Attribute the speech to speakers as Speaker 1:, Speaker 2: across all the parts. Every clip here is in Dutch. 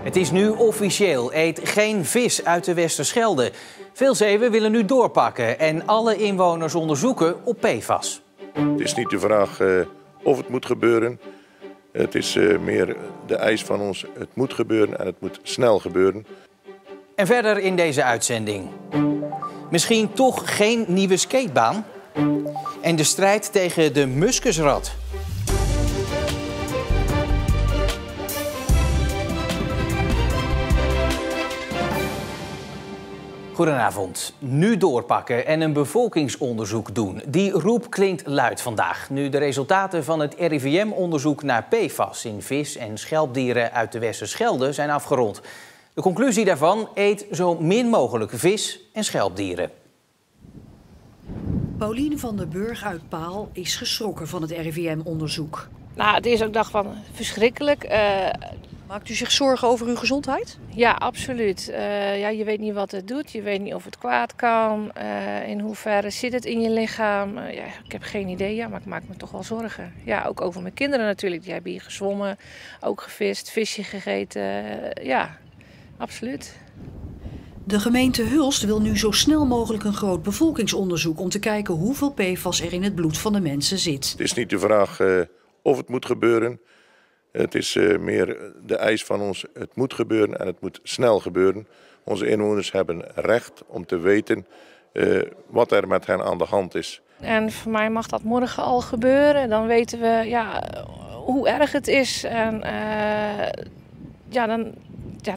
Speaker 1: Het is nu officieel. Eet geen vis uit de Westerschelde. Veel zeeën willen nu doorpakken en alle inwoners onderzoeken op PFAS.
Speaker 2: Het is niet de vraag of het moet gebeuren. Het is meer de eis van ons. Het moet gebeuren en het moet snel gebeuren.
Speaker 1: En verder in deze uitzending. Misschien toch geen nieuwe skatebaan? En de strijd tegen de muskusrat. Goedenavond. Nu doorpakken en een bevolkingsonderzoek doen. Die roep klinkt luid vandaag, nu de resultaten van het RIVM-onderzoek naar PFAS in vis- en schelpdieren uit de Westerschelde zijn afgerond. De conclusie daarvan: eet zo min mogelijk vis- en schelpdieren.
Speaker 3: Pauline van der Burg uit Paal is geschrokken van het RIVM-onderzoek.
Speaker 4: Nou, het is ook dag van verschrikkelijk.
Speaker 3: Maakt u zich zorgen over uw gezondheid?
Speaker 4: Ja, absoluut. Je weet niet wat het doet. Je weet niet of het kwaad kan. In hoeverre zit het in je lichaam? Ik heb geen idee, maar ik maak me toch wel zorgen. Ja, ook over mijn kinderen natuurlijk. Die hebben hier gezwommen, ook gevist, visje gegeten. Ja, absoluut.
Speaker 3: De gemeente Hulst wil nu zo snel mogelijk een groot bevolkingsonderzoek om te kijken hoeveel PFAS er in het bloed van de mensen zit.
Speaker 2: Het is niet de vraag of het moet gebeuren. Het is meer de eis van ons. Het moet gebeuren en het moet snel gebeuren. Onze inwoners hebben recht om te weten wat er met hen aan de hand is.
Speaker 4: En voor mij mag dat morgen al gebeuren. Dan weten we hoe erg het is. En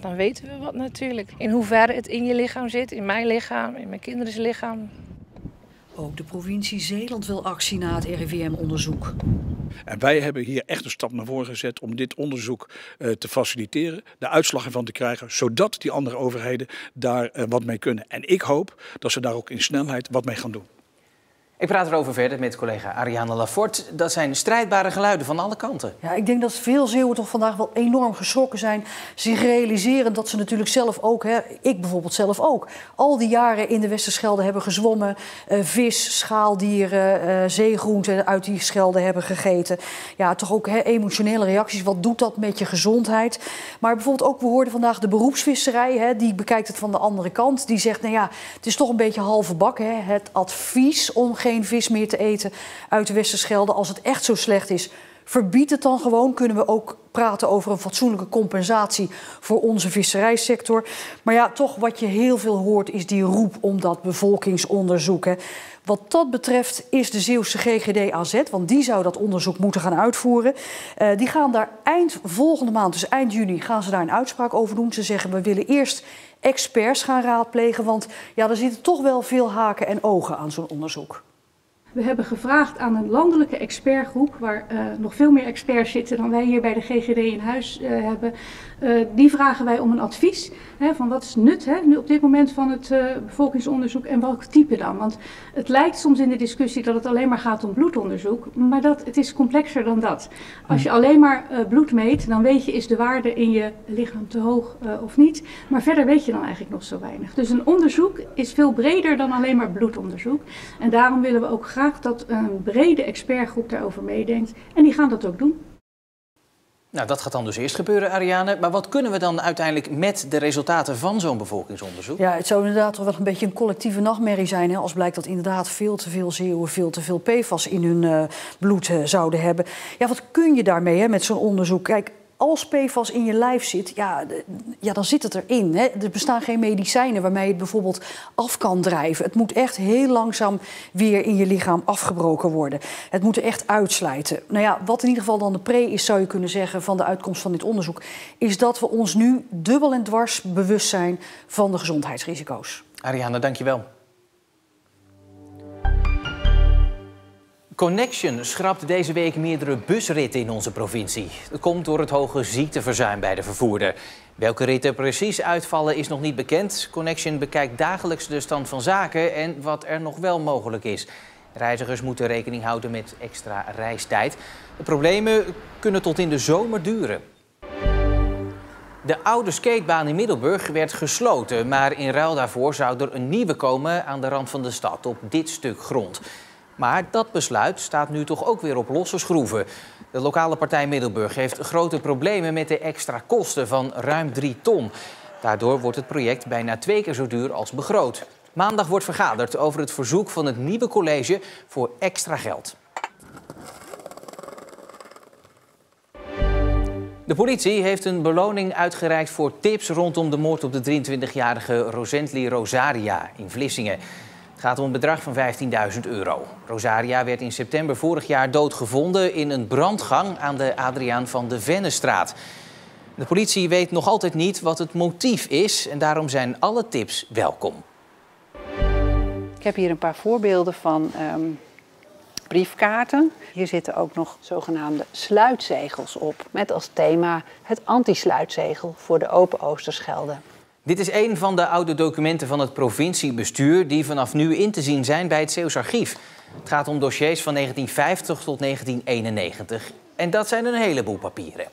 Speaker 4: dan weten we wat natuurlijk. In hoeverre het in je lichaam zit, in mijn lichaam, in mijn kinders lichaam.
Speaker 3: Ook de provincie Zeeland wil actie na het RIVM-onderzoek.
Speaker 5: En wij hebben hier echt een stap naar voren gezet om dit onderzoek te faciliteren, de uitslag ervan te krijgen, zodat die andere overheden daar wat mee kunnen. En ik hoop dat ze daar ook in snelheid wat mee gaan doen.
Speaker 1: Ik praat erover verder met collega Ariane Laforte. Dat zijn strijdbare geluiden van alle kanten.
Speaker 3: Ja, ik denk dat veel Zeeuwen toch vandaag wel enorm geschrokken zijn. Zich realiseren dat ze natuurlijk zelf ook, ik bijvoorbeeld zelf ook, al die jaren in de Westerschelde hebben gezwommen. Vis, schaaldieren, zeegroenten uit die schelde hebben gegeten. Ja, toch ook emotionele reacties. Wat doet dat met je gezondheid? Maar bijvoorbeeld ook, we hoorden vandaag de beroepsvisserij. Die bekijkt het van de andere kant. Die zegt, het is toch een beetje halve bak. Het advies om geen vis meer te eten uit de Westerschelde. Als het echt zo slecht is, verbied het dan gewoon. Kunnen we ook praten over een fatsoenlijke compensatie voor onze visserijsector. Maar toch wat je heel veel hoort is die roep om dat bevolkingsonderzoek. Wat dat betreft is de Zeeuwse GGD AZ, want die zou dat onderzoek moeten gaan uitvoeren. Die gaan daar eind volgende maand, dus eind juni, gaan ze daar een uitspraak over doen. Ze zeggen, we willen eerst experts gaan raadplegen, want er zitten toch wel veel haken en ogen aan zo'n onderzoek.
Speaker 6: We hebben gevraagd aan een landelijke expertgroep, waar nog veel meer experts zitten dan wij hier bij de GGD in huis hebben. Die vragen wij om een advies van wat is nut nu op dit moment van het bevolkingsonderzoek en welk type dan. Want het lijkt soms in de discussie dat het alleen maar gaat om bloedonderzoek, maar het is complexer dan dat. Als je alleen maar bloed meet, dan weet je is de waarde in je lichaam te hoog of niet. Maar verder weet je dan eigenlijk nog zo weinig. Dus een onderzoek is veel breder dan alleen maar bloedonderzoek. En daarom willen we ook graag dat een brede expertgroep daarover meedenkt. En die gaan dat ook doen.
Speaker 1: Nou, dat gaat dan dus eerst gebeuren, Ariane. Maar wat kunnen we dan uiteindelijk met de resultaten van zo'n bevolkingsonderzoek? Ja,
Speaker 3: het zou inderdaad toch wel een beetje een collectieve nachtmerrie zijn, als blijkt dat inderdaad veel te veel Zeeuwen veel te veel PFAS in hun bloed zouden hebben. Ja, wat kun je daarmee met zo'n onderzoek? Kijk, als PFAS in je lijf zit, dan zit het erin. Er bestaan geen medicijnen waarmee je het bijvoorbeeld af kan drijven. Het moet echt heel langzaam weer in je lichaam afgebroken worden. Het moet er echt uitslijten. Wat in ieder geval dan de pre is, zou je kunnen zeggen, van de uitkomst van dit onderzoek, is dat we ons nu dubbel en dwars bewust zijn van de gezondheidsrisico's.
Speaker 1: Ariane, dankjewel. Connection schrapt deze week meerdere busritten in onze provincie. Dat komt door het hoge ziekteverzuim bij de vervoerder. Welke ritten precies uitvallen is nog niet bekend. Connection bekijkt dagelijks de stand van zaken en wat er nog wel mogelijk is. Reizigers moeten rekening houden met extra reistijd. De problemen kunnen tot in de zomer duren. De oude skatebaan in Middelburg werd gesloten, maar in ruil daarvoor zou er een nieuwe komen aan de rand van de stad op dit stuk grond. Maar dat besluit staat nu toch ook weer op losse schroeven. De lokale partij Middelburg heeft grote problemen met de extra kosten van ruim 3 ton. Daardoor wordt het project bijna 2 keer zo duur als begroot. Maandag wordt vergaderd over het verzoek van het nieuwe college voor extra geld. De politie heeft een beloning uitgereikt voor tips rondom de moord op de 23-jarige Rosentli Rosaria in Vlissingen. Het gaat om een bedrag van €15.000. Rosaria werd in september vorig jaar doodgevonden in een brandgang aan de Adriaan van de Vennestraat. De politie weet nog altijd niet wat het motief is en daarom zijn alle tips welkom.
Speaker 7: Ik heb hier een paar voorbeelden van briefkaarten. Hier zitten ook nog zogenaamde sluitzegels op, met als thema het anti-sluitzegel voor de Open Oosterschelde.
Speaker 1: Dit is een van de oude documenten van het provinciebestuur die vanaf nu in te zien zijn bij het Zeeuws Archief. Het gaat om dossiers van 1950 tot 1991. En dat zijn een heleboel papieren.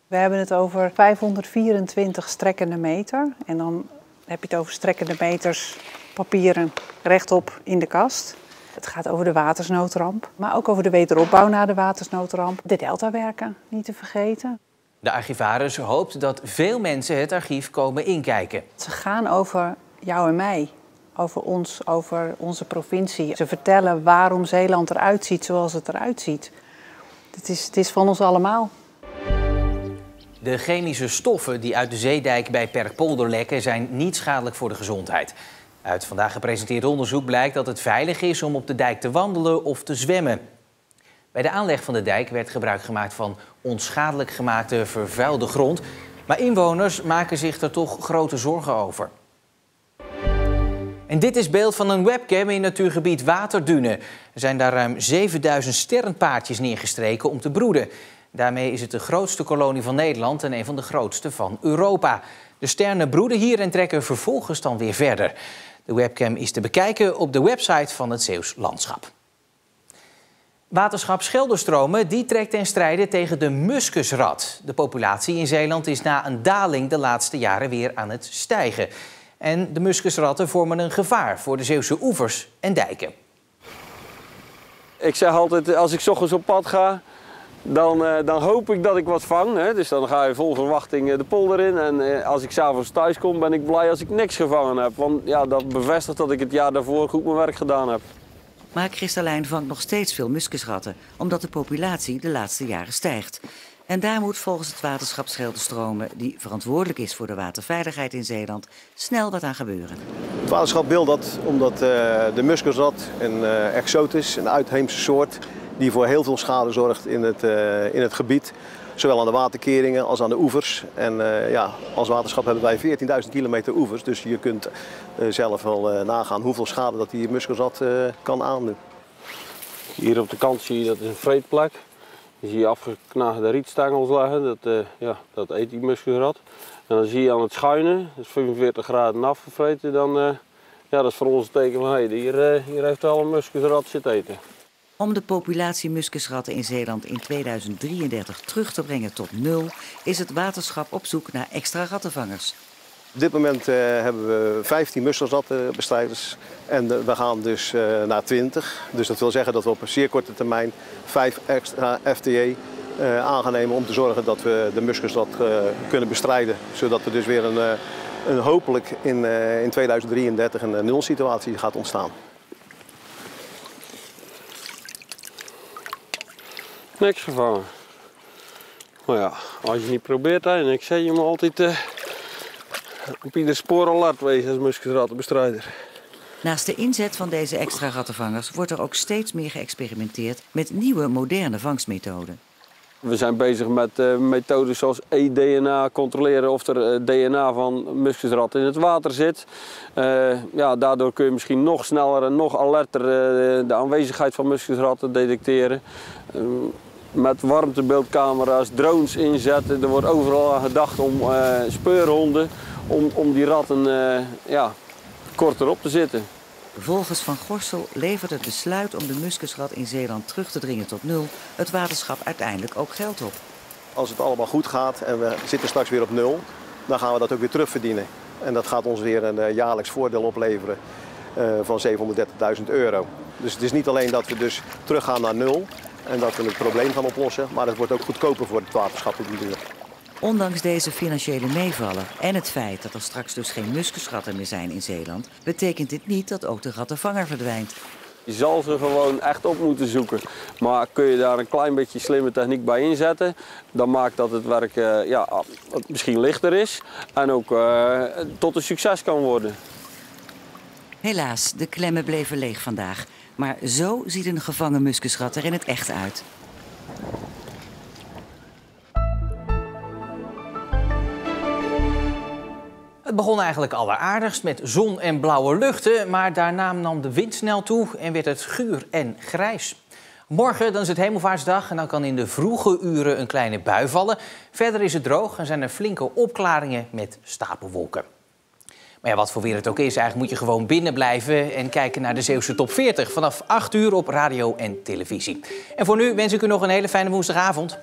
Speaker 7: We hebben het over 524 strekkende meter. En dan heb je het over strekkende meters papieren rechtop in de kast. Het gaat over de watersnoodramp, maar ook over de wederopbouw na de watersnoodramp. De deltawerken, niet te vergeten.
Speaker 1: De archivaris hoopt dat veel mensen het archief komen inkijken.
Speaker 7: Ze gaan over jou en mij, over ons, over onze provincie. Ze vertellen waarom Zeeland eruit ziet zoals het eruit ziet. Het is van ons allemaal.
Speaker 1: De chemische stoffen die uit de zeedijk bij Perkpolder lekken zijn niet schadelijk voor de gezondheid. Uit vandaag gepresenteerd onderzoek blijkt dat het veilig is om op de dijk te wandelen of te zwemmen. Bij de aanleg van de dijk werd gebruik gemaakt van onschadelijk gemaakte vervuilde grond. Maar inwoners maken zich er toch grote zorgen over. En dit is beeld van een webcam in natuurgebied Waterdunen. Er zijn daar ruim 7000 sterrenpaardjes neergestreken om te broeden. Daarmee is het de grootste kolonie van Nederland en een van de grootste van Europa. De sterren broeden hier en trekken vervolgens dan weer verder. De webcam is te bekijken op de website van het Zeeuws Landschap. Waterschap Scheldestromen die trekt ten strijde tegen de muskusrat. De populatie in Zeeland is na een daling de laatste jaren weer aan het stijgen. En de muskusratten vormen een gevaar voor de Zeeuwse oevers en dijken.
Speaker 8: Ik zeg altijd, als ik 's ochtends op pad ga, dan hoop ik dat ik wat vang. Hè. Dus dan ga je vol verwachting de polder in. En als ik 's avonds thuis kom, ben ik blij als ik niks gevangen heb. Want ja, dat bevestigt dat ik het jaar daarvoor goed mijn werk gedaan heb.
Speaker 9: Maar Kristallijn vangt nog steeds veel muskusratten, omdat de populatie de laatste jaren stijgt. En daar moet volgens het waterschap Scheldestromen, die verantwoordelijk is voor de waterveiligheid in Zeeland, snel wat aan gebeuren.
Speaker 10: Het waterschap wil dat omdat de muskusrat een exotisch, een uitheemse soort, die voor heel veel schade zorgt in het gebied. Zowel aan de waterkeringen als aan de oevers. En ja, als waterschap hebben wij 14.000 kilometer oevers. Dus je kunt zelf wel nagaan hoeveel schade dat die muskusrat kan aandoen.
Speaker 8: Hier op de kant zie je dat is een vreetplek. Hier zie je afgeknaagde rietstengels liggen. Dat eet die muskusrat. En dan zie je aan het schuinen, dat is 45 graden afgevreten. Dan, ja, dat is voor ons een teken van hier heeft al een muskusrat zitten eten.
Speaker 9: Om de populatie muskusratten in Zeeland in 2033 terug te brengen tot 0, is het waterschap op zoek naar extra rattenvangers.
Speaker 10: Op dit moment hebben we 15 muskusrattenbestrijders en we gaan dus naar 20. Dus dat wil zeggen dat we op een zeer korte termijn 5 extra FTE aan gaan nemen om te zorgen dat we de muskusrat kunnen bestrijden. Zodat er dus weer hopelijk in 2033 een nulsituatie gaat ontstaan.
Speaker 8: Niks gevangen. Maar ja, als je het niet probeert, en ik zeg je moet altijd op ieder spoor alert wezen als muskusrattenbestrijder.
Speaker 9: Naast de inzet van deze extra rattenvangers wordt er ook steeds meer geëxperimenteerd met nieuwe, moderne vangstmethoden.
Speaker 8: We zijn bezig met methodes zoals eDNA, controleren of er DNA van muskusrat in het water zit. Ja, daardoor kun je misschien nog sneller en nog alerter de aanwezigheid van muskusratten detecteren. Met warmtebeeldcamera's, drones inzetten. Er wordt overal aan gedacht om speurhonden, om die ratten ja, korter op te zitten.
Speaker 9: Volgens Van Gorsel levert het besluit om de muskusrat in Zeeland terug te dringen tot 0 het waterschap uiteindelijk ook geld op.
Speaker 10: Als het allemaal goed gaat en we zitten straks weer op 0, dan gaan we dat ook weer terugverdienen. En dat gaat ons weer een jaarlijks voordeel opleveren. van 730.000 euro. Dus het is niet alleen dat we dus teruggaan naar nul en dat we het probleem gaan oplossen, maar het wordt ook goedkoper voor het waterschap op die duur.
Speaker 9: Ondanks deze financiële meevallen en het feit dat er straks dus geen muskusratten meer zijn in Zeeland, betekent dit niet dat ook de rattenvanger verdwijnt.
Speaker 8: Je zal ze gewoon echt op moeten zoeken. Maar kun je daar een klein beetje slimme techniek bij inzetten, dan maakt dat het werk misschien lichter is en ook tot een succes kan worden.
Speaker 9: Helaas, de klemmen bleven leeg vandaag. Maar zo ziet een gevangen muskusrat er in het echt uit.
Speaker 1: Het begon eigenlijk alleraardigst met zon en blauwe luchten, maar daarna nam de wind snel toe en werd het guur en grijs. Morgen dan is het Hemelvaartsdag en dan kan in de vroege uren een kleine bui vallen. Verder is het droog en zijn er flinke opklaringen met stapelwolken. Maar ja, wat voor weer het ook is, eigenlijk moet je gewoon binnen blijven en kijken naar de Zeeuwse Top 40 vanaf 8 uur op radio en televisie. En voor nu wens ik u nog een hele fijne woensdagavond.